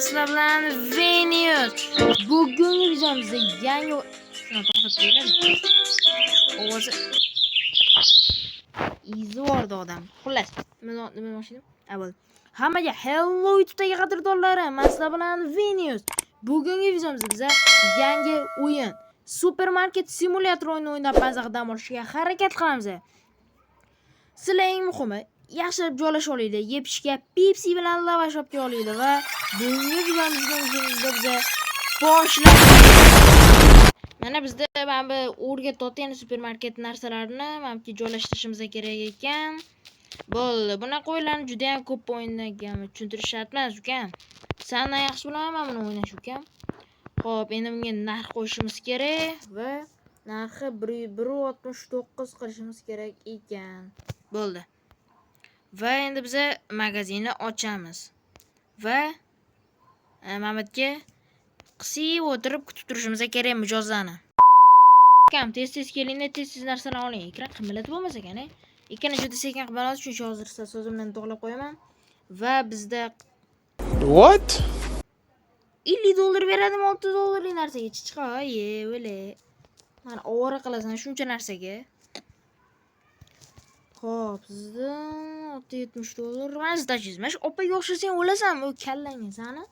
Masla bilan Venus. Bugungi videomizda yangi shuni to'xtatib qo'yaylik. Ovozi izi bordi odam. Xullas, nima mashina? Avval hammaga hello YouTube'dagi qadrdonlarim, Masla bilan Venus. Bugungi videomizda biz yangi o'yin supermarket simulyator o'yinini o'ynab mazza dam olishga harakat qilamiz. Sizlar eng muhimi yaxshilab joylasha olinglar, yeb-ichishga Pepsi bilan lavash olib kelinglar va bugungi videomizda biza boshlaymiz. Mana bizda bu o'rgatayotgan supermarket narsalarini menimcha joylashtirishimiz kerak ekan. Bo'ldi, bunaqa o'yinlarni juda ham ko'p o'ynagan, tushuntirish shart emas ukam. Sendan yaxshi bilaman buni o'ynash ukam. Xo'p, endi bunga narx qo'yishimiz kerak va narxi 1.69 qilishimiz kerak ekan. Bo'ldi. Va endi biz magazinni ochamiz. Va Mamatga qisib o'tirib kutib turishimiz kerak mijozlarni. Kam tez kelinglar, tez narsalarni oling. Ekran qimirlatib bo'lmasa ekan, Ekran juda sekin qimirlatadi, chunki hozir so'zimni to'g'rilab qo'yaman. Va bizda What? $50 beradimi, $6 narsaga chiqqa, o'le. Mana ovora qilasan shuncha narsaga. Xo'p, sizdan $670. Mana zdachizm. Mana opaga o'xshasang o'lasan, u kallangga sani.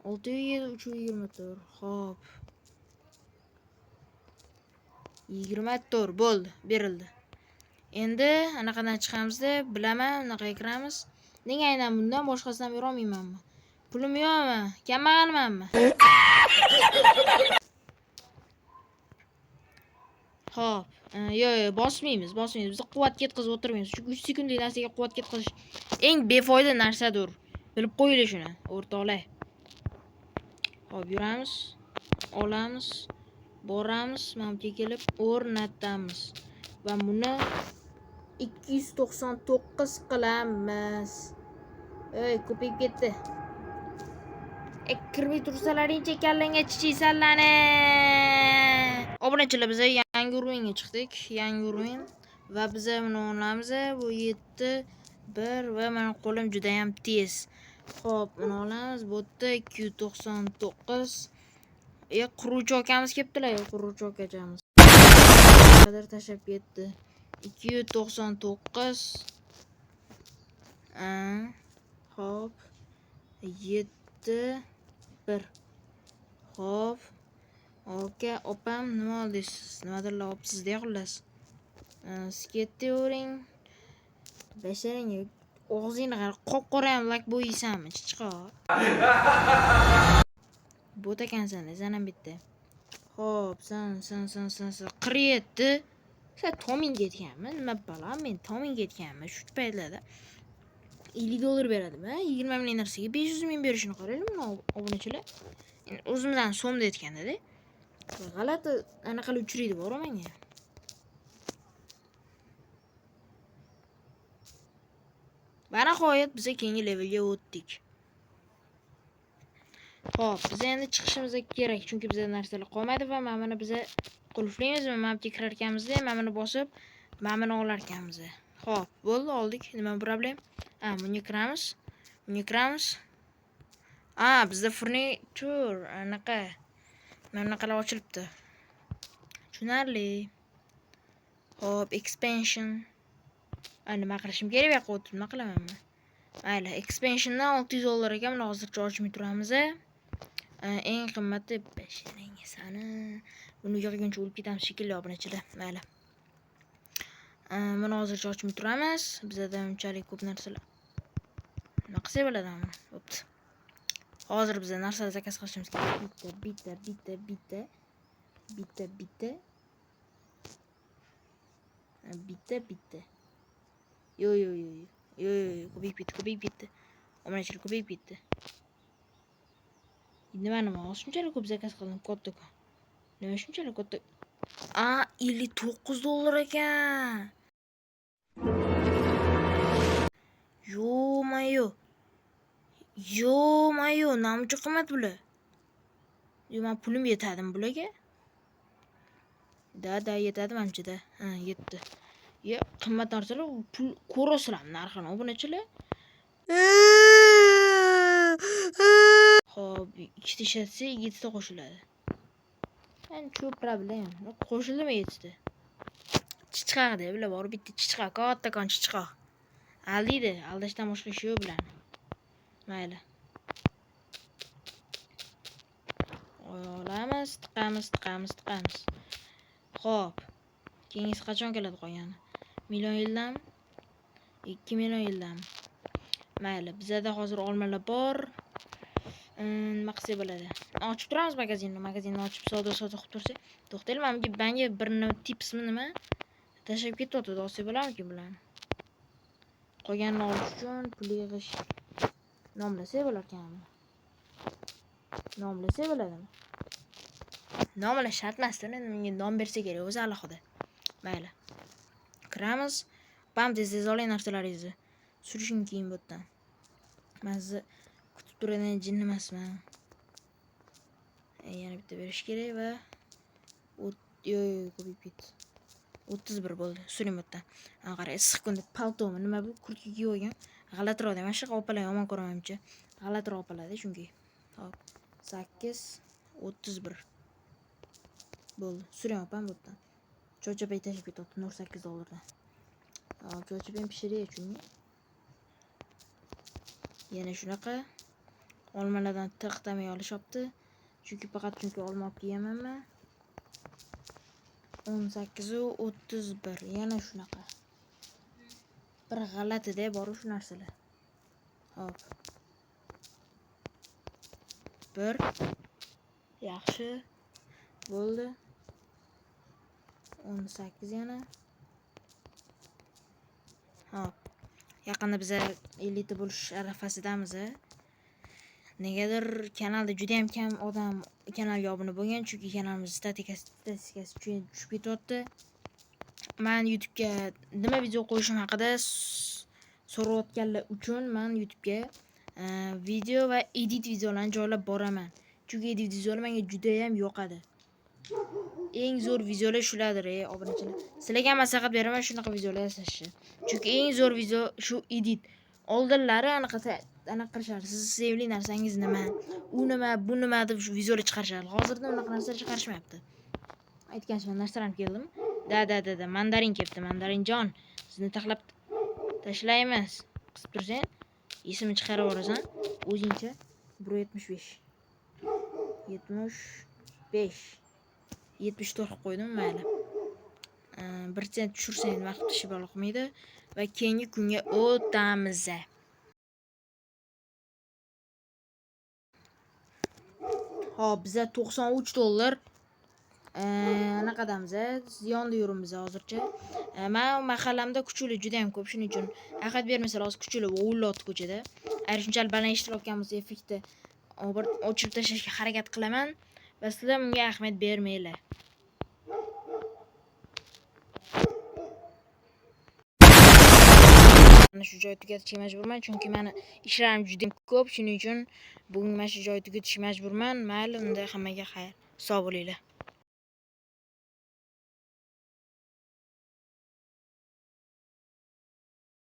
6.324. Xo'p. 24 bo'ldi, berildi. Endi anaqadan chiqamiz deb bilaman, unaqa kiramiz. Nega aynan bundan boshqasidan bera olmaymanmi? Pulim yo'qmi? Kambag'almanmi? Xo'p, yo'q, bosmaymiz. Biz quvvat ketkazib o'tirmaymiz. Chunki 3 sekundlik narsaga quvvat ketkazish eng befoyda narsadir. Bilib qo'yinglar shuni, o'rtoqlar. Xo'p, yuramiz, olamiz, boramiz, mamga kelib o'rnatamiz va buni 299 qilamiz. Ey, ko'payib ketdi. Kirmay tursalaringcha kallangga chichiysanlarni. Obunachilar, biz yangi urovingga chiqdik. Yangi uroving va biz buni olamiz. Bu 7 1 va men qo'lim juda ham tez. Xo'p, buni olamiz. Bu yerda 299. Quruvchi akamiz kelibdilar, quruvchi akamiz. Qadar tashab ketdi. 299. Xo'p. 7 1. Xo'p. Oka, opam nima oldingiz? Nimadirlar olibsiz deya xullas. Sketavering. Basharing og'zingni qara, qop-qora ham lak bo'yaysanmi, chiqqa. Bot ekansan, san ham bitta. Xo'p, san 47. Sen Tomin ketganmi? Nima balo, men Tomin ketganmi shu paytlarda. $50 beradimi? 20 ming narsaga 500 ming berishini qaraylik buni obunachilar. O'zimizdan so'mda aytganda-da. G'alati anaqalar uchraydi bor menga. Va nihoyat biz keyingi levelga o'tdik. Xo'p, biz endi chiqishimiz kerak, chunki bizda narsalar qolmadi va mana buni biz qulflaymiz va mapga kirar ekanmiz-da, mana buni bosib, mana buni olar ekanmiz. Xo'p, bo'ldi, oldik. Nima problem? Bunga kiramiz. Bizda furnitur anaqa. Mana bunaqalar ochilibdi. Tushunarli. Xo'p, expansion. Nima qilishim kerak? Bu yoqqa o'tib nima qilamanmi? Mayli, expansiondan $600 ekan, buni hozircha ochmay turamiz. Eng qimmati basharang sani. Buni yig'guncha o'lib ketamiz shekilli obunachilar. Mayli. Buni hozircha ochmay turamiz. Bizda unchalik ko'p narsalar. Nima qilsa bo'ladimi? Bo'pti. Hozir biz narsalar zakaz qilishimiz kerak. Bitta. Yo, ko'payib ketdi. Obunachilar ko'payib ketdi. Nima shunchalik ko'p zakaz qildim katta-ku. Nima shunchalik katta? $59 ekan. Yo-mayo, namcha qimmat bular. Men pulim yetadimi bularga? Da, yetadi menimcha-da. Yetdi. Qimmat narsalar pul ko'rasizlar narxini obunachilar. Xo'p, ikkita ishlatsa 7 ta qo'shiladi. Yani shu problem. Qo'shildimi 7 ta? Chichqaq deb bular bor, bitta chichqaq, kattakon chichqaq. Aldaydi, aldashdan boshqa ishi yo'q bularni. Mayli. Olamiz, tiqamiz. Xo'p. Keyingisi qachon keladi qolgani? Million yildan 2 million yildan. Mayli, bizda hozir olmalar bor. Nima qilsa bo'ladi? Ochib turamiz magazinni ochib savdo qilib tursak. To'xtaylik, menga bir tipsmi nima? Tashlab ketyapti, olsa bo'larmi bularni? Qolganini olish uchun pul yig'ish. Nomlasa bo'lar ekanmi? Nomlasa bo'ladimi? Nomlash shart emas-da, menga nom bersa kerak, o'zi alohida. Mayli. Kiramiz. Bam tez oling narsalaringizni. Surishing keyin bu yerdan. Men sizni kutib turadigan jin emasman. Yana bitta berish kerak va ko'payib ketdi. 31 bo'ldi. Suring bu yerdan. Qara, issiq kunda paltomi, nima bu? Kurtka kiyib olgan. G'alatiroq mana shu opalar yomon ko'ramanimcha. G'alatiroq opaladi chunki. Hop. 8 31 bo'ldi. Suring opam bu yerdan. Cho'chib aytashib ketyapti $8 dan. Hop, cho'chib ham pishiraylik chunki. Yana shunaqa olmalardan tirqtamay olishibdi. Chunki olma olib kelganman. 18 31 yana shunaqa. Bir g'alatida bor shu narsalar. Hop. 1 yaxshi bo'ldi. 18 yana. Hop. Yaqinda biz 50 ta bo'lish arafasidamiz. Negadir kanalda juda ham kam odam kanalga obuna bo'lgan, chunki kanalimiz statistikasi tushib ketyapti. Men YouTube'ga nima video qo'yishim haqida so'rayotganlar uchun men YouTube'ga video va edit videolarni joylab boraman. Chunki edit videolar menga juda ham yoqadi. Eng zo'r videolar shulardir, obunachilar. Sizlarga maslahat beraman shunaqa videolar yasashni. Chunki eng zo'r video shu edit. Oldinlari anaqa qilishar. Siz sevimli narsangiz nima? U nima, bu nima deb shu videolar chiqarishar. Hozirda unaqa narsalar chiqarishmayapti. Aytgancha narsalar keldimi? Da, mandarin kelibdi, mandarinjon. Sizni taxlab tashlaymiz. Qisib tursang, esimni chiqarib yuborasan. O'zingcha 175. 74 qo'ydim, mayli. 1 tushirsang vaqt ishi bo'lmaydi va keyingi kunga o'tamiz. Hop, bizda $93 anaqadamiz, ziyonda yuribmiz hozircha. Men mahallamda kuchuli juda ham ko'p, shuning uchun ahad bermasalar hozir kuchuli o'ylot ko'chada. Agar shunchalik baland ishtirayotgan bo'lsa, effektni o'chirib tashlashga harakat qilaman va sizlar bunga ahamiyat bermanglar. Mana shu joy tugatishga majburman, chunki meni ishlarim juda ko'p, shuning uchun bugun mana shu joy tugatishga majburman. Mayli, unda hammaga xayr. Sog' bo'linglar.